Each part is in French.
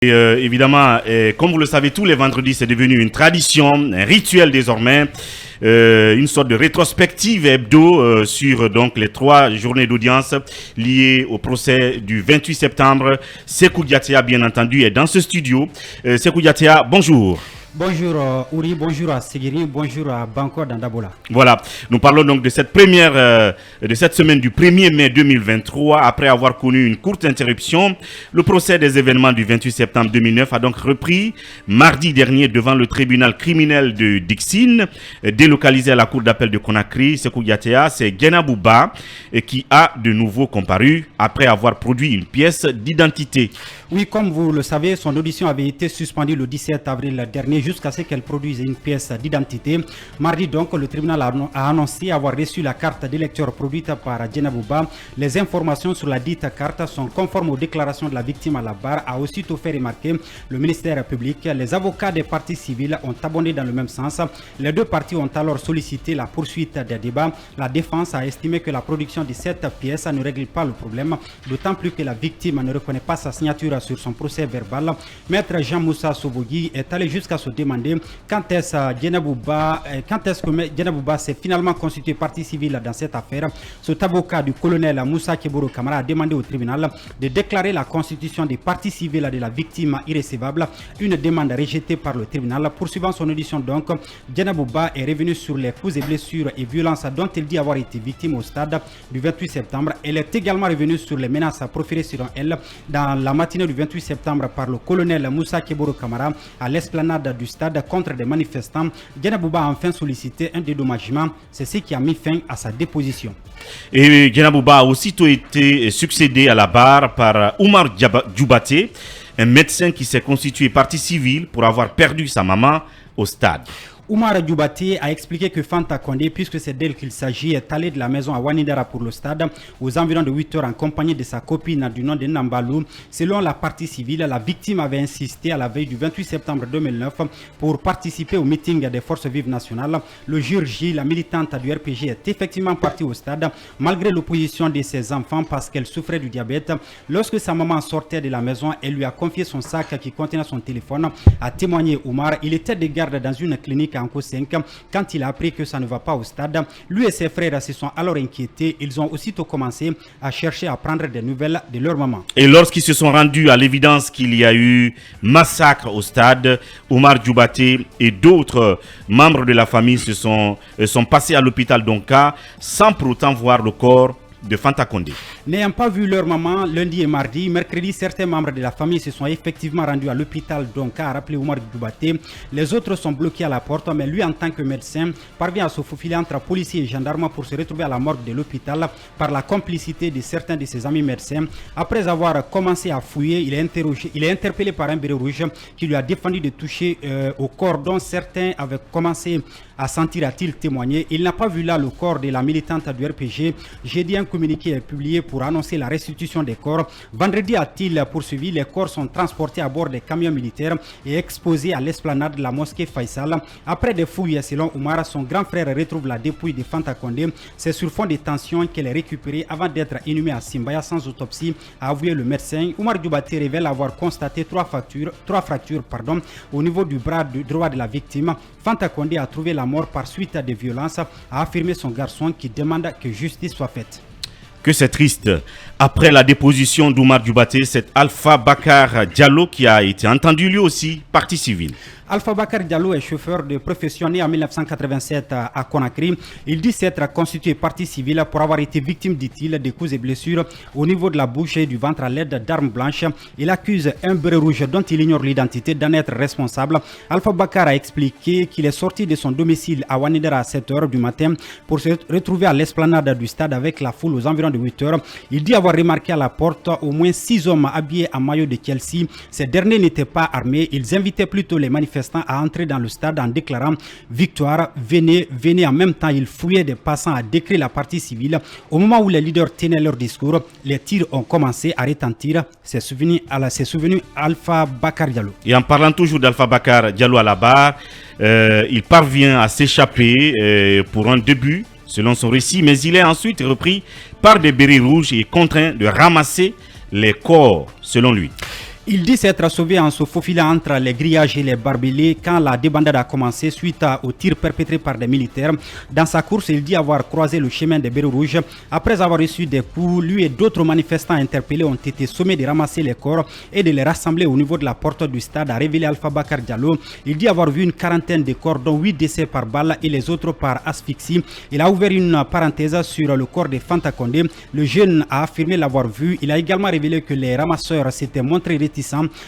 Et évidemment, comme vous le savez, tous les vendredis, c'est devenu une tradition, un rituel désormais, une sorte de rétrospective hebdo sur donc les 3 journées d'audience liées au procès du 28 septembre. Sékou Diatia, bien entendu, est dans ce studio. Sékou Diatia, bonjour. Bonjour Ouri, bonjour à Segiri, bonjour à Banco Dandabola. Voilà, nous parlons donc de cette de cette semaine du 1er mai 2023. Après avoir connu une courte interruption, le procès des événements du 28 septembre 2009 a donc repris mardi dernier devant le tribunal criminel de Dixine, délocalisé à la cour d'appel de Conakry. Sékou Diatia, c'est Genabou Ba qui a de nouveau comparu après avoir produit une pièce d'identité. Oui, comme vous le savez, son audition avait été suspendue le 17 avril dernier jusqu'à ce qu'elle produise une pièce d'identité. Mardi donc, le tribunal a annoncé avoir reçu la carte d'électeur produite par Genabou Ba. Les informations sur la dite carte sont conformes aux déclarations de la victime à la barre, a aussitôt fait remarquer le ministère public. Les avocats des parties civiles ont abondé dans le même sens. Les deux parties ont alors sollicité la poursuite des débats. La défense a estimé que la production de cette pièce ne règle pas le problème, d'autant plus que la victime ne reconnaît pas sa signature sur son procès verbal. Maître Jean-Moussa Sobogui est allé jusqu'à se demander quand est-ce que Genabou Ba s'est finalement constitué partie civile dans cette affaire. Cet avocat du colonel Moussa Keboro Kamara a demandé au tribunal de déclarer la constitution des parties civiles de la victime irrécevable, une demande rejetée par le tribunal. Poursuivant son audition donc, Genabou Ba est revenu sur les coups et blessures et violences dont il dit avoir été victime au stade du 28 septembre. Elle est également revenue sur les menaces proférées sur elle dans la matinée du 28 septembre par le colonel Moussa Keboro Kamara à l'esplanade du stade contre des manifestants. Genabou Ba a enfin sollicité un dédommagement. C'est ce qui a mis fin à sa déposition. Et Genabou Ba a aussitôt été succédé à la barre par Oumar Djoubaté, un médecin qui s'est constitué partie civile pour avoir perdu sa maman au stade. Oumar Djoubaté a expliqué que Fanta Condé, puisque c'est d'elle qu'il s'agit, est allée de la maison à Wanidara pour le stade aux environs de 8 heures en compagnie de sa copine du nom de Nambalou. Selon la partie civile, la victime avait insisté à la veille du 28 septembre 2009 pour participer au meeting des forces vives nationales. Le jour J, la militante du RPG est effectivement partie au stade malgré l'opposition de ses enfants parce qu'elle souffrait du diabète. Lorsque sa maman sortait de la maison, elle lui a confié son sac qui contenait son téléphone, a témoigné Oumar. Il était de garde dans une clinique en Co 5 quand il a appris que ça ne va pas au stade. Lui et ses frères se sont alors inquiétés. Ils ont aussitôt commencé à chercher à prendre des nouvelles de leur maman. Et lorsqu'ils se sont rendus à l'évidence qu'il y a eu massacre au stade, Oumar Djoubaté et d'autres membres de la famille sont passés à l'hôpital d'Onka sans pour autant voir le corps de Fanta Condé. N'ayant pas vu leur maman lundi et mardi, mercredi, certains membres de la famille se sont effectivement rendus à l'hôpital d'Onka, a rappelé Oumar Djoubaté. Les autres sont bloqués à la porte, mais lui, en tant que médecin, parvient à se faufiler entre policiers et gendarmes pour se retrouver à la morgue de l'hôpital par la complicité de certains de ses amis médecins. Après avoir commencé à fouiller, il est interpellé par un béret rouge qui lui a défendu de toucher au corps dont certains avaient commencé à sentir, a-t-il témoigné. Il n'a pas vu là le corps de la militante du RPG. Jeudi, un communiqué est publié pour annoncer la restitution des corps. Vendredi, a-t-il poursuivi, les corps sont transportés à bord des camions militaires et exposés à l'esplanade de la mosquée Faisal. Après des fouilles, selon Oumar, son grand frère retrouve la dépouille de Fanta Condé. C'est sur fond de tension qu'elle est récupérée avant d'être inhumée à Simbaya sans autopsie, a avoué le médecin. Oumar Djoubaté révèle avoir constaté trois fractures au niveau du bras droit de la victime. Fanta Condé a trouvé la mort par suite à des violences, a affirmé son garçon qui demande que justice soit faite. Que c'est triste. Après la déposition d'Oumar Djoubaté, c'est Alpha Bakar Diallo qui a été entendu lui aussi, partie civile. Alpha Bakar Diallo est chauffeur de profession né en 1987 à Conakry. Il dit s'être constitué partie civile pour avoir été victime, dit-il, de coups et blessures au niveau de la bouche et du ventre à l'aide d'armes blanches. Il accuse un béret rouge dont il ignore l'identité d'en être responsable. Alpha Bakar a expliqué qu'il est sorti de son domicile à Wanidara à 7 h du matin pour se retrouver à l'esplanade du stade avec la foule aux environs de 8 h. Il dit avoir remarqué à la porte au moins 6 hommes habillés en maillot de Chelsea. Ces derniers n'étaient pas armés. Ils invitaient plutôt les manifestants à entrer dans le stade en déclarant victoire, venez, venez. En même temps, ils fouillaient des passants à décrire la partie civile. Au moment où les leaders tenaient leur discours, les tirs ont commencé à retentir. C'est souvenu Alpha Bakar Diallo. Et en parlant toujours d'Alpha Bakar Diallo à la barre, il parvient à s'échapper pour un début, selon son récit, mais il est ensuite repris par des bérets rouges et contraint de ramasser les corps, selon lui. Il dit s'être sauvé en se faufilant entre les grillages et les barbelés quand la débandade a commencé suite aux tirs perpétrés par des militaires. Dans sa course, il dit avoir croisé le chemin des Bérets Rouges. Après avoir reçu des coups, lui et d'autres manifestants interpellés ont été sommés de ramasser les corps et de les rassembler au niveau de la porte du stade, a révélé Alpha Bakar Diallo. Il dit avoir vu une quarantaine de corps, dont 8 décès par balle et les autres par asphyxie. Il a ouvert une parenthèse sur le corps de Fanta Condé. Le jeune a affirmé l'avoir vu. Il a également révélé que les ramasseurs s'étaient montrés réticents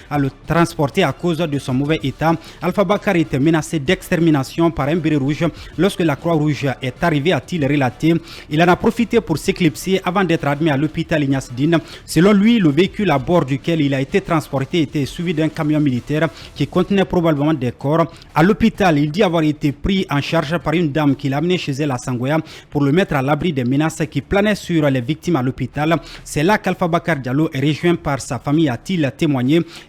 à le transporter à cause de son mauvais état. Alpha Bakar était menacé d'extermination par un béret rouge lorsque la Croix-Rouge est arrivée, a-t-il relaté. Il en a profité pour s'éclipser avant d'être admis à l'hôpital Ignace Dine. Selon lui, le véhicule à bord duquel il a été transporté était suivi d'un camion militaire qui contenait probablement des corps. À l'hôpital, il dit avoir été pris en charge par une dame qui l'a amené chez elle à Sangoya pour le mettre à l'abri des menaces qui planaient sur les victimes à l'hôpital. C'est là qu'Alpha Bakar Diallo est rejoint par sa famille, a-t-il témoigné.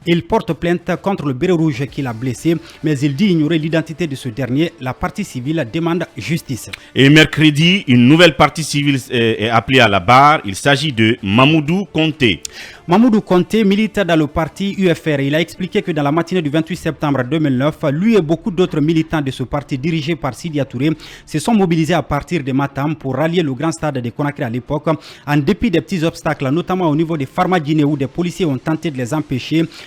Il porte plainte contre le béret rouge qui l'a blessé, mais il dit ignorer l'identité de ce dernier. La partie civile demande justice. Et mercredi, une nouvelle partie civile est appelée à la barre. Il s'agit de Mamoudou Conté. Mamoudou Conté milite dans le parti UFR. Il a expliqué que dans la matinée du 28 septembre 2009, lui et beaucoup d'autres militants de ce parti dirigé par Sidia Touré se sont mobilisés à partir de Matam pour rallier le grand stade de Conakry à l'époque. En dépit des petits obstacles, notamment au niveau des Farmadjiné où des policiers ont tenté de les empêcher,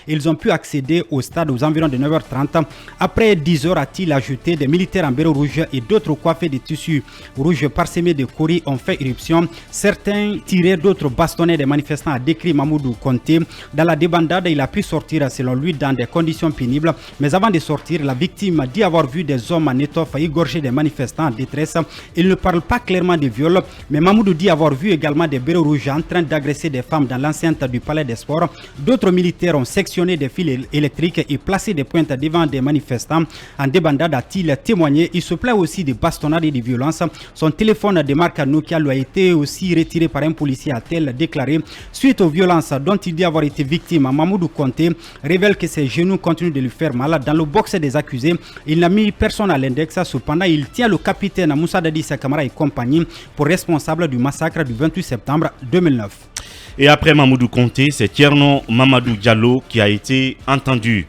ils ont pu accéder au stade aux environs de 9h30. Après 10 heures, a-t-il ajouté, des militaires en béret rouge et d'autres coiffés de tissus rouges parsemés de coris ont fait irruption. Certains tiraient, d'autres bastonnaient des manifestants, a décrit Mamoudou Conté. Dans la débandade, il a pu sortir selon lui dans des conditions pénibles, mais avant de sortir, la victime dit avoir vu des hommes en étoffe égorger des manifestants en détresse. Il ne parle pas clairement de viol, mais Mamoudou dit avoir vu également des bérets rouges en train d'agresser des femmes dans l'enceinte du palais des sports. D'autres militaires ont sectionné des fils électriques et placé des pointes devant des manifestants. En débandade, a-t-il témoigné. Il se plaint aussi de bastonnades et de violences. Son téléphone de marque Nokia lui a été aussi retiré par un policier, a-t-elle déclaré. Suite aux violences dont il dit avoir été victime, Mamoudou Conté révèle que ses genoux continuent de lui faire mal. Dans le box des accusés, il n'a mis personne à l'index. Cependant, il tient le capitaine Moussa Dadissa Kamara et compagnie pour responsable du massacre du 28 septembre 2009. Et après Mamoudou Conté, c'est Tierno Mamadou Diallo qui a été entendu.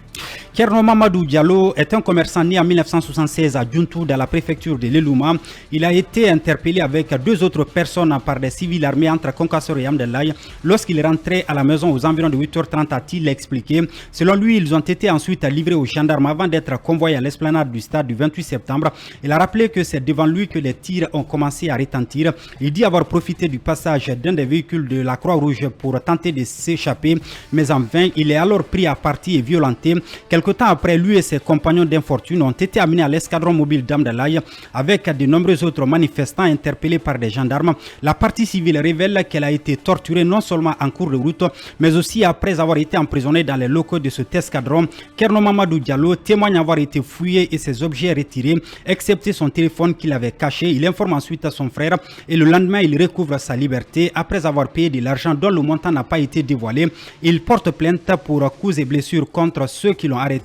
Tierno Mamadou Diallo est un commerçant né en 1976 à Djountou dans la préfecture de l'Elouma. Il a été interpellé avec 2 autres personnes par des civils armés entre Konkassor et Amdelaye lorsqu'il rentrait à la maison aux environs de 8h30, a-t-il expliqué. Selon lui, ils ont été ensuite livrés aux gendarmes avant d'être convoyés à l'esplanade du stade du 28 septembre. Il a rappelé que c'est devant lui que les tirs ont commencé à retentir. Il dit avoir profité du passage d'un des véhicules de la Croix-Rouge pour tenter de s'échapper, mais en vain. Il est alors pris à partie et violenté. Quelque temps après, lui et ses compagnons d'infortune ont été amenés à l'escadron mobile d'Amdalaï avec de nombreux autres manifestants interpellés par des gendarmes. La partie civile révèle qu'elle a été torturée non seulement en cours de route, mais aussi après avoir été emprisonnée dans les locaux de cet escadron. Tierno Mamadou Diallo témoigne avoir été fouillé et ses objets retirés, excepté son téléphone qu'il avait caché. Il informe ensuite à son frère et le lendemain, il recouvre sa liberté après avoir payé de l'argent dont le montant n'a pas été dévoilé. Il porte plainte pour coups et blessures contre ceux qui l'ont arrêté,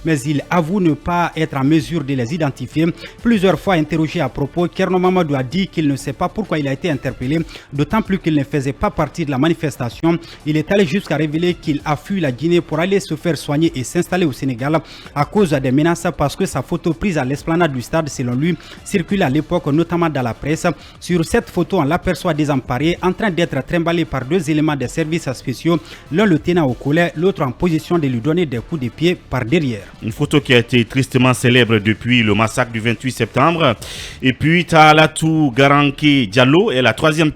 mais il avoue ne pas être en mesure de les identifier. Plusieurs fois interrogé à propos, Tierno Mamadou a dit qu'il ne sait pas pourquoi il a été interpellé, d'autant plus qu'il ne faisait pas partie de la manifestation. Il est allé jusqu'à révéler qu'il a fui la Guinée pour aller se faire soigner et s'installer au Sénégal à cause des menaces parce que sa photo prise à l'esplanade du stade, selon lui, circulait à l'époque, notamment dans la presse. Sur cette photo, on l'aperçoit désemparé, en train d'être trimballé par 2 éléments des services spéciaux, l'un le tenant au collet, l'autre en position de lui donner des coups de pied par derrière. Une photo qui a été tristement célèbre depuis le massacre du 28 septembre. Et puis Taalatou Garanké Diallo est la 3e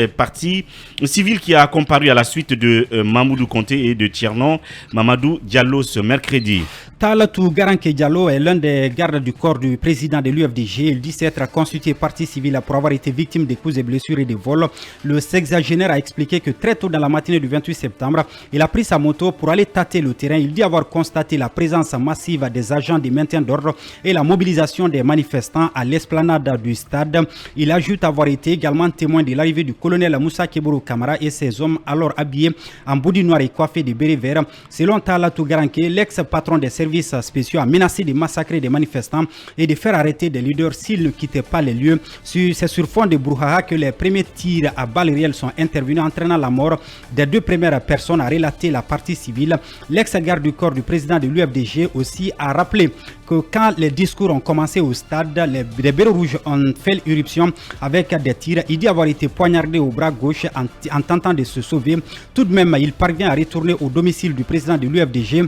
partie civile qui a comparu à la suite de Mamoudou Conté et de Tierno Mamadou Diallo ce mercredi. Taalatou Garanké Diallo est l'un des gardes du corps du président de l'UFDG. Il dit s'être constitué partie civile pour avoir été victime de coups et blessures et de vols. Le sexagénaire a expliqué que très tôt dans la matinée du 28 septembre, il a pris sa moto pour aller tâter le terrain. Il dit avoir constaté la présence massive des agents de maintien d'ordre et la mobilisation des manifestants à l'esplanade du stade. Il ajoute avoir été également témoin de l'arrivée du colonel Moussa Kebourou Kamara et ses hommes alors habillés en body noir et coiffés de bérets verts. Selon Taalatou Garanké, l'ex-patron des services services spéciaux a menacé de massacrer des manifestants et de faire arrêter des leaders s'ils ne quittaient pas les lieux. C'est sur fond de brouhaha que les premiers tirs à balles réelles sont intervenus, entraînant la mort des 2 premières personnes, a relaté la partie civile. L'ex-garde du corps du président de l'UFDG aussi a rappelé que quand les discours ont commencé au stade, les bérets rouges ont fait irruption avec des tirs. Il dit avoir été poignardé au bras gauche en tentant de se sauver. Tout de même, il parvient à retourner au domicile du président de l'UFDG.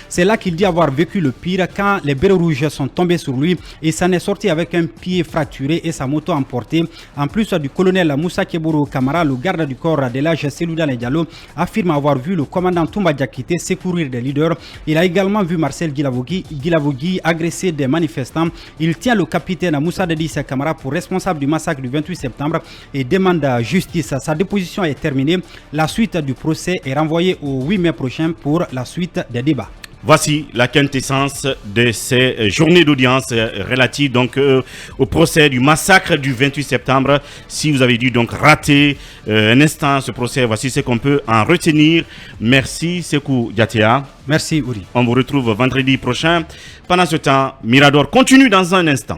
C'est là qu'il dit avoir vécu le pire quand les bérets rouges sont tombés sur lui et s'en est sorti avec un pied fracturé et sa moto emportée. En plus du colonel Moussa Keboro Kamara, le garde du corps de l'âge Selouda Diallo affirme avoir vu le commandant Toumba Diakité secourir des leaders. Il a également vu Marcel Guilavogui agresser des manifestants. Il tient le capitaine Moussa Dadis Kamara pour responsable du massacre du 28 septembre et demande justice. Sa déposition est terminée. La suite du procès est renvoyée au 8 mai prochain pour la suite des débats. Voici la quintessence de ces journées d'audience relatives donc au procès du massacre du 28 septembre. Si vous avez dû donc rater un instant ce procès, voici ce qu'on peut en retenir. Merci Sekou Diatia. Merci Uri. On vous retrouve vendredi prochain. Pendant ce temps, Mirador continue dans un instant.